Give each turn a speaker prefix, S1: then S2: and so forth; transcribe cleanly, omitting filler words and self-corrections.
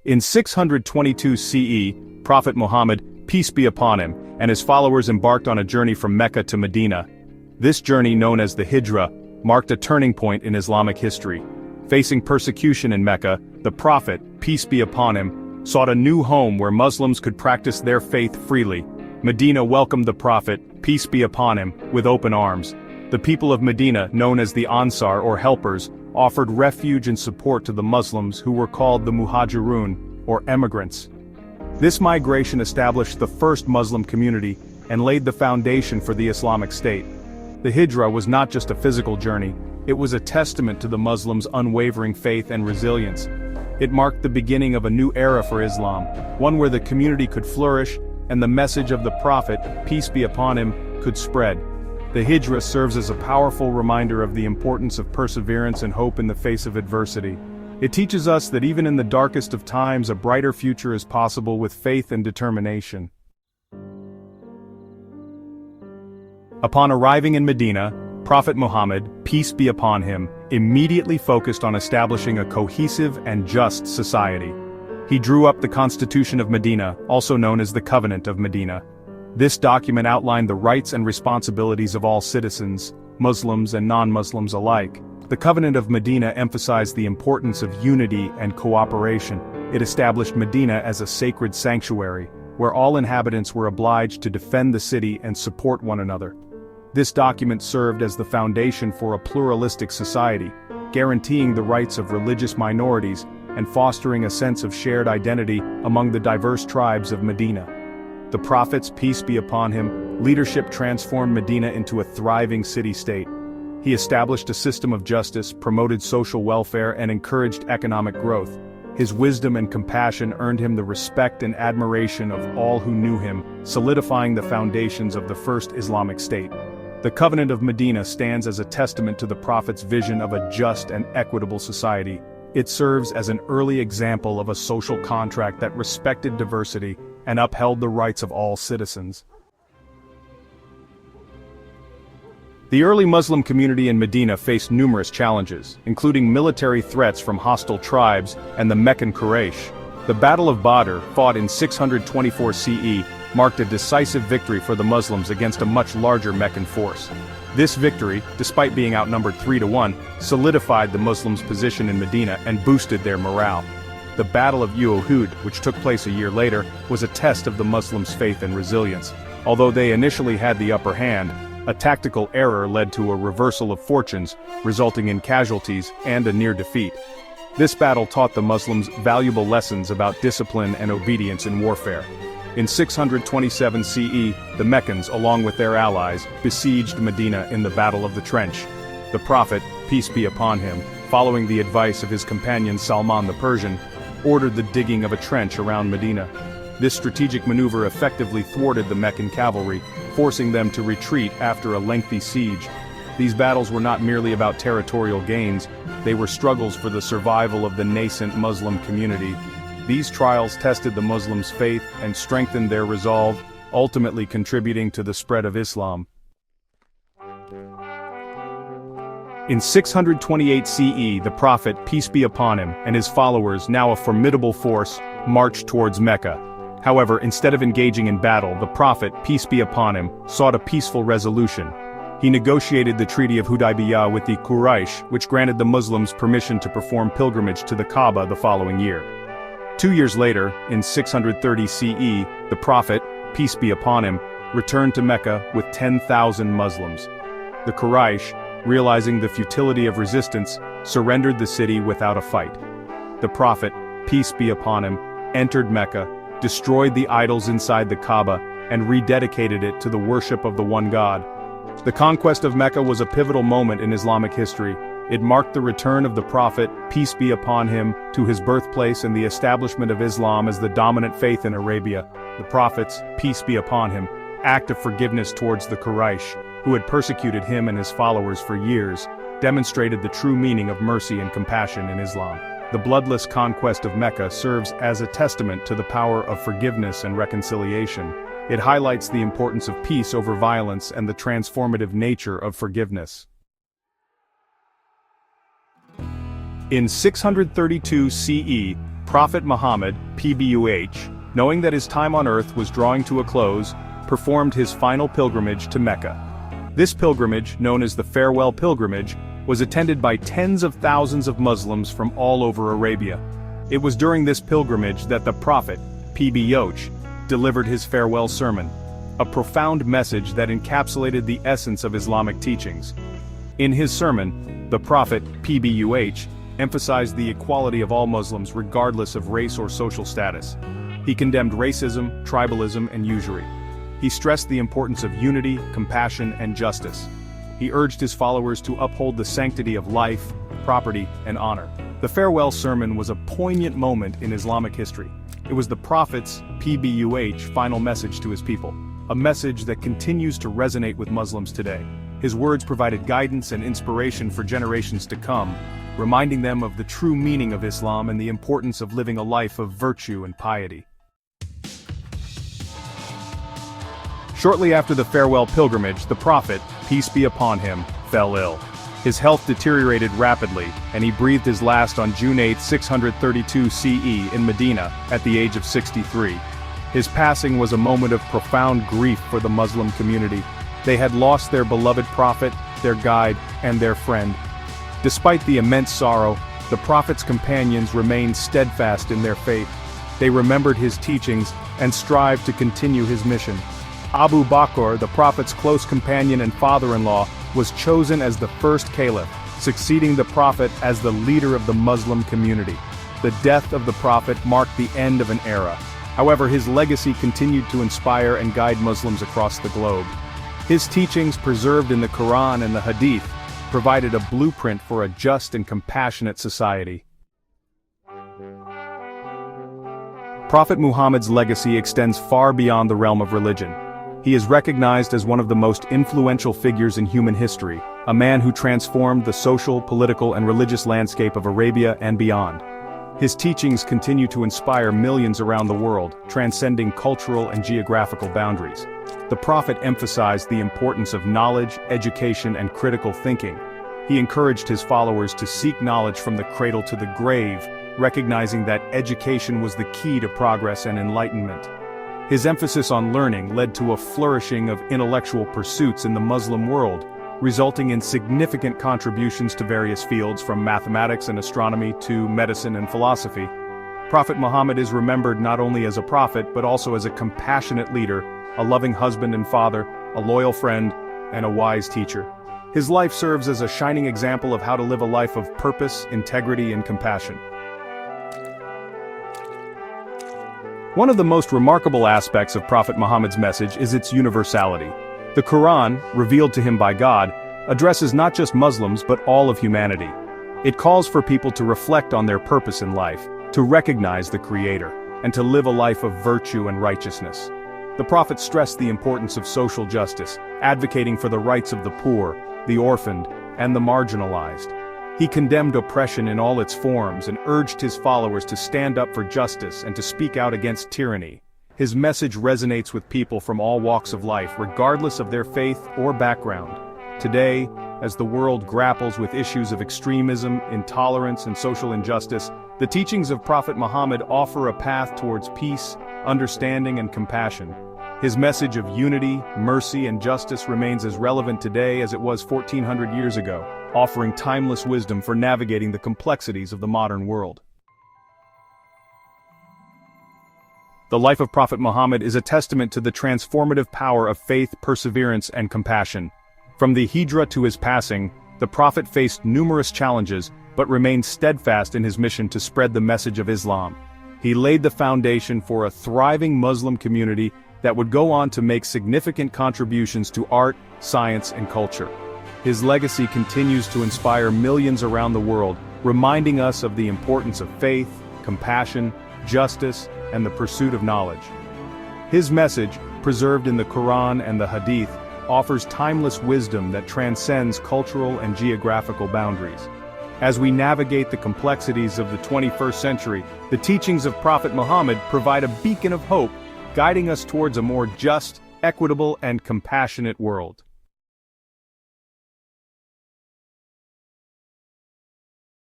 S1: In 622 CE, Prophet Muhammad, peace be upon him, and his followers embarked on a journey from Mecca to Medina. This journey, known as the Hijra, marked a turning point in Islamic history. Facing persecution in Mecca, the Prophet, peace be upon him, sought a new home where Muslims could practice their faith freely. Medina welcomed the Prophet, peace be upon him, with open arms. The people of Medina, known as the Ansar or helpers, offered refuge and support to the Muslims who were called the Muhajirun, or emigrants. This migration established the first Muslim community and laid the foundation for the Islamic State. The Hijra was not just a physical journey, it was a testament to the Muslims' unwavering faith and resilience. It marked the beginning of a new era for Islam, one where the community could flourish and the message of the Prophet, peace be upon him, could spread. The Hijra serves as a powerful reminder of the importance of perseverance and hope in the face of adversity. It teaches us that even in the darkest of times, a brighter future is possible with faith and determination. Upon arriving in Medina, Prophet Muhammad, peace be upon him, immediately focused on establishing a cohesive and just society. He drew up the Constitution of Medina, also known as the Covenant of Medina. This document outlined the rights and responsibilities of all citizens, Muslims and non-Muslims alike. The Covenant of Medina emphasized the importance of unity and cooperation. It established Medina as a sacred sanctuary, where all inhabitants were obliged to defend the city and support one another. This document served as the foundation for a pluralistic society, guaranteeing the rights of religious minorities and fostering a sense of shared identity among the diverse tribes of Medina. The Prophet's peace be upon him, leadership transformed Medina into a thriving city-state. He established a system of justice, promoted social welfare, and encouraged economic growth. His wisdom and compassion earned him the respect and admiration of all who knew him, solidifying the foundations of the first Islamic state. The Covenant of Medina stands as a testament to the Prophet's vision of a just and equitable society. It serves as an early example of a social contract that respected diversity and upheld the rights of all citizens. The early Muslim community in Medina faced numerous challenges, including military threats from hostile tribes and the Meccan Quraysh. The Battle of Badr, fought in 624 CE, marked a decisive victory for the Muslims against a much larger Meccan force. This victory, despite being outnumbered 3-1, solidified the Muslims' position in Medina and boosted their morale. The Battle of Uhud, which took place a year later, was a test of the Muslims' faith and resilience. Although they initially had the upper hand, a tactical error led to a reversal of fortunes, resulting in casualties and a near defeat. This battle taught the Muslims valuable lessons about discipline and obedience in warfare. In 627 CE, the Meccans, along with their allies, besieged Medina in the Battle of the Trench. The Prophet, peace be upon him, following the advice of his companion Salman the Persian, ordered the digging of a trench around Medina. This strategic maneuver effectively thwarted the Meccan cavalry, forcing them to retreat after a lengthy siege. These battles were not merely about territorial gains, they were struggles for the survival of the nascent Muslim community. These trials tested the Muslims' faith and strengthened their resolve, ultimately contributing to the spread of Islam. In 628 CE, the Prophet, peace be upon him, and his followers, now a formidable force, marched towards Mecca. However, instead of engaging in battle, the Prophet, peace be upon him, sought a peaceful resolution. He negotiated the Treaty of Hudaybiyah with the Quraysh, which granted the Muslims permission to perform pilgrimage to the Kaaba the following year. 2 years later, in 630 CE, the Prophet, peace be upon him, returned to Mecca with 10,000 Muslims. The Quraysh, realizing the futility of resistance, surrendered the city without a fight. The Prophet, peace be upon him, entered Mecca, destroyed the idols inside the Kaaba, and rededicated it to the worship of the one God. The conquest of Mecca was a pivotal moment in Islamic history. It marked the return of the Prophet, peace be upon him, to his birthplace and the establishment of Islam as the dominant faith in Arabia. The Prophet's, peace be upon him, act of forgiveness towards the Quraysh, who had persecuted him and his followers for years, demonstrated the true meaning of mercy and compassion in Islam. The bloodless conquest of Mecca serves as a testament to the power of forgiveness and reconciliation. It highlights the importance of peace over violence and the transformative nature of forgiveness. In 632 CE, Prophet Muhammad, PBUH, knowing that his time on earth was drawing to a close, performed his final pilgrimage to Mecca. This pilgrimage, known as the Farewell Pilgrimage, was attended by tens of thousands of Muslims from all over Arabia. It was during this pilgrimage that the Prophet, PBUH, delivered his farewell sermon, a profound message that encapsulated the essence of Islamic teachings. In his sermon, the Prophet, PBUH, emphasized the equality of all Muslims regardless of race or social status. He condemned racism, tribalism, and usury. He stressed the importance of unity, compassion, and justice. He urged his followers to uphold the sanctity of life, property, and honor. The farewell sermon was a poignant moment in Islamic history. It was the Prophet's, PBUH, final message to his people, a message that continues to resonate with Muslims today. His words provided guidance and inspiration for generations to come, reminding them of the true meaning of Islam and the importance of living a life of virtue and piety. Shortly after the farewell pilgrimage, the Prophet, peace be upon him, fell ill. His health deteriorated rapidly, and he breathed his last on June 8, 632 CE in Medina, at the age of 63. His passing was a moment of profound grief for the Muslim community. They had lost their beloved Prophet, their guide, and their friend. Despite the immense sorrow, the Prophet's companions remained steadfast in their faith. They remembered his teachings and strived to continue his mission. Abu Bakr, the Prophet's close companion and father-in-law, was chosen as the first caliph, succeeding the Prophet as the leader of the Muslim community. The death of the Prophet marked the end of an era. However, his legacy continued to inspire and guide Muslims across the globe. His teachings, preserved in the Quran and the Hadith, provided a blueprint for a just and compassionate society. Prophet Muhammad's legacy extends far beyond the realm of religion. He is recognized as one of the most influential figures in human history, a man who transformed the social, political, and religious landscape of Arabia and beyond. His teachings continue to inspire millions around the world, transcending cultural and geographical boundaries. The Prophet emphasized the importance of knowledge, education, and critical thinking. He encouraged his followers to seek knowledge from the cradle to the grave, recognizing that education was the key to progress and enlightenment. His emphasis on learning led to a flourishing of intellectual pursuits in the Muslim world, resulting in significant contributions to various fields from mathematics and astronomy to medicine and philosophy. Prophet Muhammad is remembered not only as a prophet but also as a compassionate leader, a loving husband and father, a loyal friend, and a wise teacher. His life serves as a shining example of how to live a life of purpose, integrity, and compassion. One of the most remarkable aspects of Prophet Muhammad's message is its universality. The Quran, revealed to him by God, addresses not just Muslims but all of humanity. It calls for people to reflect on their purpose in life, to recognize the Creator, and to live a life of virtue and righteousness. The Prophet stressed the importance of social justice, advocating for the rights of the poor, the orphaned, and the marginalized. He condemned oppression in all its forms and urged his followers to stand up for justice and to speak out against tyranny. His message resonates with people from all walks of life, regardless of their faith or background. Today, as the world grapples with issues of extremism, intolerance, and social injustice, the teachings of Prophet Muhammad offer a path towards peace, understanding, and compassion. His message of unity, mercy, and justice remains as relevant today as it was 1400 years ago, offering timeless wisdom for navigating the complexities of the modern world. The life of Prophet Muhammad is a testament to the transformative power of faith, perseverance, and compassion. From the Hijrah to his passing, the Prophet faced numerous challenges, but remained steadfast in his mission to spread the message of Islam. He laid the foundation for a thriving Muslim community that would go on to make significant contributions to art, science, and culture. His legacy continues to inspire millions around the world, reminding us of the importance of faith, compassion, justice, and the pursuit of knowledge. His message, preserved in the Quran and the Hadith, offers timeless wisdom that transcends cultural and geographical boundaries. As we navigate the complexities of the 21st century, the teachings of Prophet Muhammad provide a beacon of hope, guiding us towards a more just, equitable, and compassionate world.